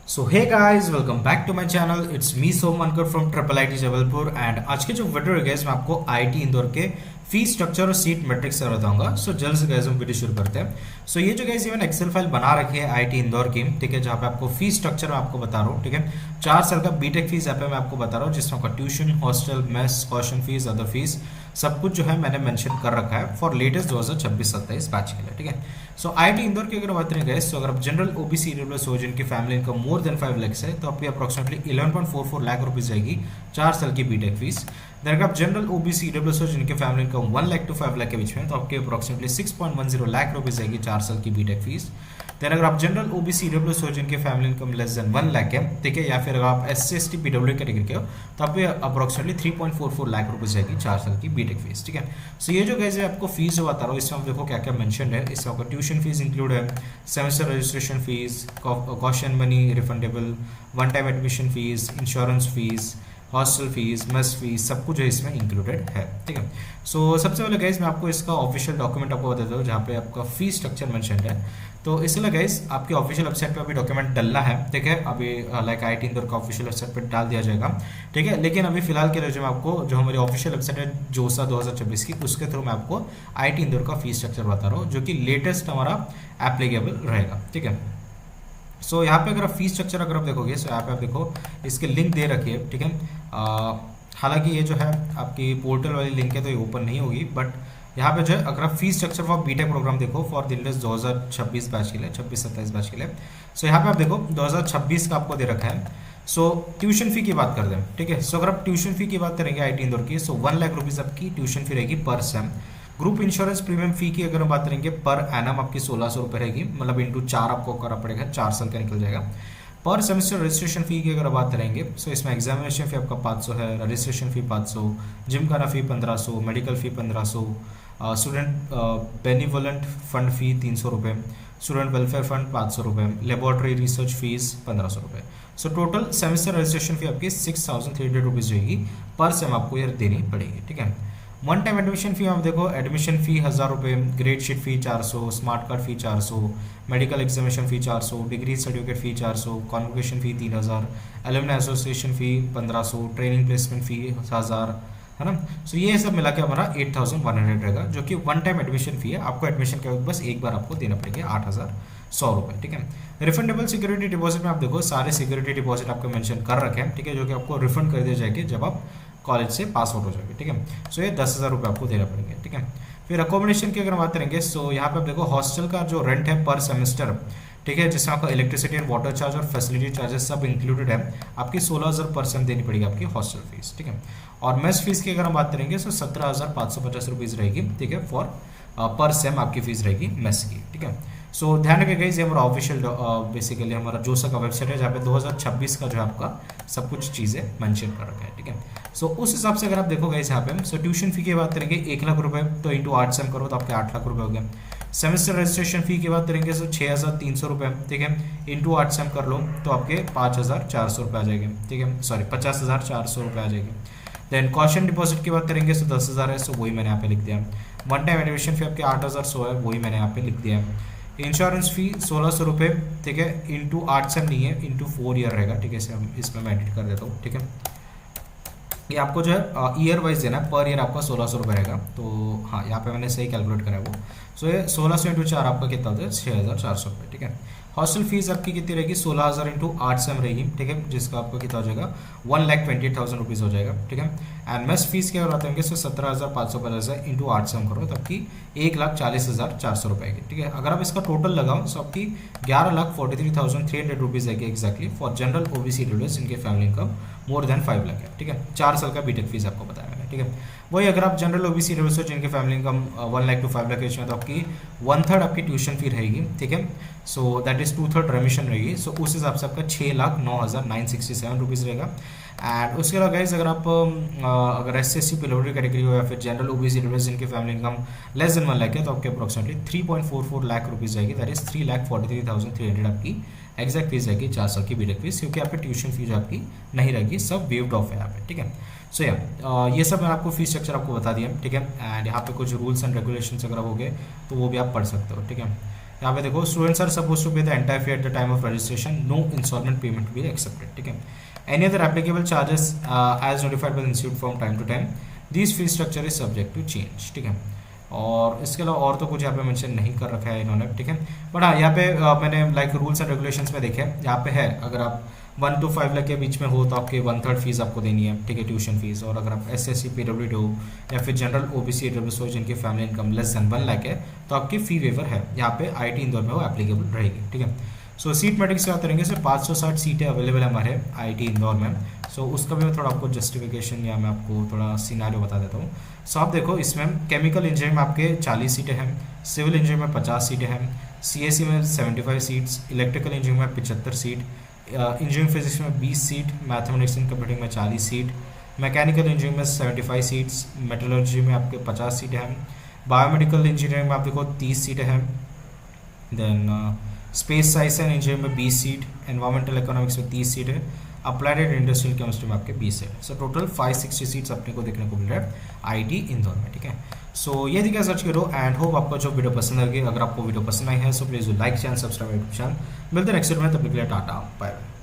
So hey guys, welcome back to my channel. It's me Somankar from triple IT Jabalpur. And आज के जो video है guys, मैं आपको आईटी इंदौर के फीस स्ट्रक्चर और सीट मैट्रिक्स से बताऊंगा। सो जल्द से गाइस हम वीडियो शुरू करते हैं। सो ये जो गाइस ये मैंने एक्सेल फाइल बना रखी है आईटी इंदौर की, ठीक है, जहाँ पे आपको फीस स्ट्रक्चर मैं आपको बता रहा हूँ, ठीक है। 4 साल का बीटेक फीस यहाँ पे मैं आपको बता रहा हूँ, जिसमें आपका tuition, hostel, mess, caution fees, other fees सब कुछ जो है मैंने मेंशन कर रखा है फॉर लेटेस्ट 2026-27 बैच के लिए, ठीक है। सो आईटी इंदौर की अगर बात करें गाइस, तो अगर आप जनरल ओबीसी ईडब्ल्यूएस हो जिनकी family income more than 5 lakh है, तो आपकी अप्रोक्सीमेटली 11.44 लाख रुपीज जाएगी 4 साल की बीटेक फीस। देन अगर आप जनरल ओबीसी ईडब्ल्यूएस हो जिनकी family income 1 lakh to 5 lakh के बीच में, तो आपके अप्रोक्सीमेटली 6.10 लाख रुपीज जाएगी 4 साल की बीटेक फीस। देन अगर आप जनरल ओबीसी ईडब्ल्यूएस हो जिनकी family income less than 1 lakh है, ठीक है, या फिर अगर आप एससी एसटी पीडब्ल्यू कैटेगरी के हो, तो आपको अप्रोक्सीमेटली 3.44 लाख रुपीज जाएगी 4 साल की बीटेक फीस, ठीक है। सो ये जो गाइस है आपको फीस बता रहा हूँ, इसमें आप देखो क्या क्या मेंशन है। इसमें आपका ट्यूशन फीस इंक्लूड है, semester registration fees, caution money refundable, one time admission fees, insurance fees, hostel fees, mess fees, सब कुछ जो इसमें इंक्लूडेड है, ठीक है। सो सबसे पहले गाइस मैं आपको इसका ऑफिशियल डॉक्यूमेंट आपको बता देता हूँ, जहाँ पे आपका फीस स्ट्रक्चर मेंशन है। तो इसलिए गाइस आपके ऑफिशियल वेबसाइट पे अभी डॉक्यूमेंट डलना है, ठीक है। अभी लाइक आईटी इंदौर का ऑफिशियल वेबसाइट पे डाल दिया जाएगा, ठीक है। लेकिन अभी फिलहाल के लिए जो मैं आपको जो हमारी ऑफिशियल वेबसाइट है जोसा 2026 की, उसके थ्रू मैं आपको आईटी इंदौर का फीस स्ट्रक्चर बता रहा हूँ, जो कि लेटेस्ट हमारा एप्लीकेबल रहेगा, ठीक है। सो यहाँ पे अगर आप फीस स्ट्रक्चर अगर आप देखोगे, सो यहाँ पे आप देखो इसके लिंक दे रखी है, ठीक है। हालांकि ये जो है आपकी पोर्टल वाली लिंक है तो ये ओपन नहीं होगी, बट यहाँ पे जो है अगर आप fees structure for BTech programme देखो फॉर दिल्ली 2026 बैच के लिए, 26-27 बैच के लिए। सो यहाँ पे आप देखो 2026 का आपको दे रखा है। सो ट्यूशन फी की बात करते हैं, ठीक है। सो अगर आप ट्यूशन फी की बात करेंगे आईटी इंदौर की, सो 1 लाख रुपीज आपकी ट्यूशन फी रहेगी पर सेम। ग्रुप इंश्योरेंस प्रीमियम फी की अगर हम बात करेंगे पर एनम आपकी 1600 रुपये रहेगी, मतलब इंटू 4 आपको करना पड़ेगा, 4 साल का निकल जाएगा। पर सेमेस्टर रजिस्ट्रेशन फी की अगर बात करेंगे, सो इसमें एग्जामिनेशन फी आपका 500 है, रजिस्ट्रेशन फी 500, जिम खाना फी 1500, मेडिकल फी 1500, स्टूडेंट बेनिवोलेंट फंड फी 300 रुपये, स्टूडेंट वेलफेयर फंड 500 रुपये, लेबोरेटरी रिसर्च फीस 1500 रुपये। So total semester registration fee आपकी 6300 रुपीज़ रहेगी पर सेम आपको ये देनी पड़ेगी, ठीक है। वन टाइम एडमिशन फी आप देखो, एडमिशन फी 1000 रुपये, grade sheet fee 400, smart card fee 400, medical examination fee 400, degree certificate fee 400, convocation fee 3000, alumni association fee 1500, training placement fee 1000, है ना। सो ये सब मिला के हमारा 8100 रहेगा, जो कि वन टाइम एडमिशन फी है। आपको एडमिशन के वक्त बस एक बार आपको देना पड़ेगा 8100 रुपये, ठीक है। रिफंडेबल सिक्योरिटी डिपॉजिट में आप देखो सारे सिक्योरिटी डिपॉजिट आपको मेंशन कर रखे हैं, ठीक है, जो कि आपको रिफंड कर दिया जाएगा जब आप कॉलेज से पास आउट हो जाएंगे, ठीक है। सो ये 10,000 रुपये आपको देना पड़ेंगे, ठीक है। फिर अकोमोडेशन की अगर बात करेंगे, सो यहाँ पे आप देखो हॉस्टल का जो रेंट है पर सेमेस्टर, ठीक है, जिसमें आपका इलेक्ट्रिसिटी एंड वाटर चार्ज और फैसिलिटी चार्जेस सब इंक्लूडेड है, आपकी 16,000% देनी पड़ेगी आपकी हॉस्टल फीस, ठीक है। और मेस फीस की अगर हम बात करेंगे, तो 17,550 रुपीज़ रहेगी, ठीक है, फॉर पर सेम आपकी फीस रहेगी मेस की, ठीक है। सो ध्यान रखिएगा, ये हमारा ऑफिशियल बेसिकली हमारा जोसा का वेबसाइट है, जहाँ पे 2026 का जो है आपका सब कुछ चीज़ें मेंशन कर रखा है, ठीक है। सो उस हिसाब से अगर आप देखोगे यहाँ पे, सो ट्यूशन फी की बात करेंगे 1 लाख रुपए, तो इंटू 8 सेम करो तो आपके 8 लाख रुपए हो गए। सेमेस्टर रजिस्ट्रेशन फी की बात करेंगे, सो 6,300 रुपये, ठीक है, इंटू 8 सेम कर लो तो आपके 5,400 रुपये आ जाएंगे, ठीक है, सॉरी 50,400 रुपये आ जाएंगे। देन कॉशन डिपॉजिट की बात करेंगे, सो 10,000 है, सो वही मैंने यहाँ पे लिख दिया। वन टाइम एडमिशन फी आपके 8,100 है, वही मैंने यहाँ पे लिख दिया। इंश्योरेंस फी 1600 रुपये, ठीक है, इंटू 8 सेम नहीं है, इंटू 4 ईयर रहेगा, ठीक है। इसे हम इसमें मैं एडिट कर देता हूँ, ठीक है। ये आपको जो है ईयर वाइज देना है, पर ईयर आपका 1600 रुपये रहेगा। तो हाँ, यहाँ पे मैंने सही कैलकुलेट करा है वो। सो ये 1600 इंटू 4 आपका कितना होता है, 6,400 रुपये, ठीक है। हॉस्टल फीस आपकी कितनी रहेगी, 16,000 इंटू 8 सेम रहेगी, ठीक है, जिसका आपका कितना हो जाएगा 1,28,000 रुपीज़ हो जाएगा, ठीक है। एंड मेस फीस की अगर बात करेंगे, सो 17,550 है, इंटू 8 सेम करो तो आपकी 1,40,400 रुपये की, ठीक है। अगर आप इसका टोटल लगाओ तो आपकी 11,43,300 रुपीज़ आएगी exactly for general OBC EWS इनके family income more than 5 lakh है, ठीक है। 4 साल का बीटेक फीस आपको बताया मैंने, ठीक है। वही अगर आप जनरल ओबीसी ईडब्ल्यूएस हो जिनके family income 1 lakh to 5 lakh है, तो आपकी 1/3 आपकी ट्यूशन फी रहेगी, ठीक है। सो दैट इज 2/3 रेमिशन रहेगी। सो उस हिसाब से आपका 6,09,967 रुपीज़ रहेगा। एंड उसके अलावा गाइज अगर आप अगर एस सी पीडब्ल्यूडी कैटेगरी हो या फिर जनरल ओबीसी ईडब्ल्यूएस जिनकी family income less than 1 lakh है, तो आपके अप्रोक्सीमेटली 3.44 लाख रुपीज़ जाएगी, दैट इज 3,43,300 आपकी एग्जैक्ट फीस रहेगी 4 साल की बीटेक फीस, क्योंकि यहाँ पे ट्यूशन फीस आपकी नहीं रहेगी, सब वेव्ड ऑफ है यहाँ पे, ठीक है। सो ये सब मैंने आपको फीस स्ट्रक्चर आपको बता दिया, ठीक है। एंड यहाँ पे कुछ रूल्स एंड रेगुलेशंस अगर हो गए तो वो भी आप पढ़ सकते हो, ठीक है। यहाँ पे देखो students are suppose to pay the entire fee at the time of registration, no instalment payment be accepted, ठीक है। Any other applicable charges as notified by the institute from time to time, this fee structure is subject to change, ठीक है। और इसके अलावा और तो कुछ यहाँ पे मेंशन नहीं कर रखा है इन्होंने, ठीक है। बट हाँ यहाँ पे मैंने लाइक रूल्स एंड रेगुलेशंस में देखे, यहाँ पे है अगर आप 1 to 5 लाख के बीच में हो तो आपकी 1/3 फीस आपको देनी है, ठीक है, ट्यूशन फीस। और अगर आप SSC PWD हो या फिर जनरल OBC EWS हो जिनकी family income less than 1 lakh है तो आपकी फी वेवर है यहाँ पे IIT इंदौर में वो एप्लीकेबल रहेगी, ठीक है। सो सीट मैट्रिक्स की बात करेंगे, सिर्फ 560 सीटें अवेलेबल है हमारे IIT इंदौर में। सो उसका भी मैं थोड़ा आपको जस्टिफिकेशन या मैं आपको थोड़ा सिनारियो बता देता हूँ। सो आप देखो इसमें केमिकल इंजीनियरिंग में आपके 40 सीटें हैं, सिविल इंजीनियरिंग में 50 सीटें हैं, CSE में 75 सीट्स, इलेक्ट्रिकल इंजीनियरिंग में 75 सीट, इंजीनियरिंग फिजिक्स में 20 सीट, मैथमेटिक्स एंड कंप्यूटिंग में 40 सीट, मैकेनिकल इंजीनियरिंग में 75 सीट्स, मेटलर्जी में आपके 50 सीटें हैं, बायोमेडिकल इंजीनियरिंग में आप देखो 30 सीटें हैं, then space science and engineering में 20 सीट, एनवायरमेंटल इकोनॉमिक्स में 30 सीट है, अप्लाइड एंड इंडस्ट्रियल केमिस्ट्री में आपके 20 है। सो टोटल 560 सीट्स अपने को देखने को मिल रहा है IIT इंदौर में, ठीक है। सो ये दिखा सर्च करो एंड होप आपको जो वीडियो पसंद आएगी। अगर आपको वीडियो पसंद आई है so please like channel, subscribe channel. मिलते हैं नेक्स्ट वीडियो में, तब तक के लिए टाटा बाय बाय।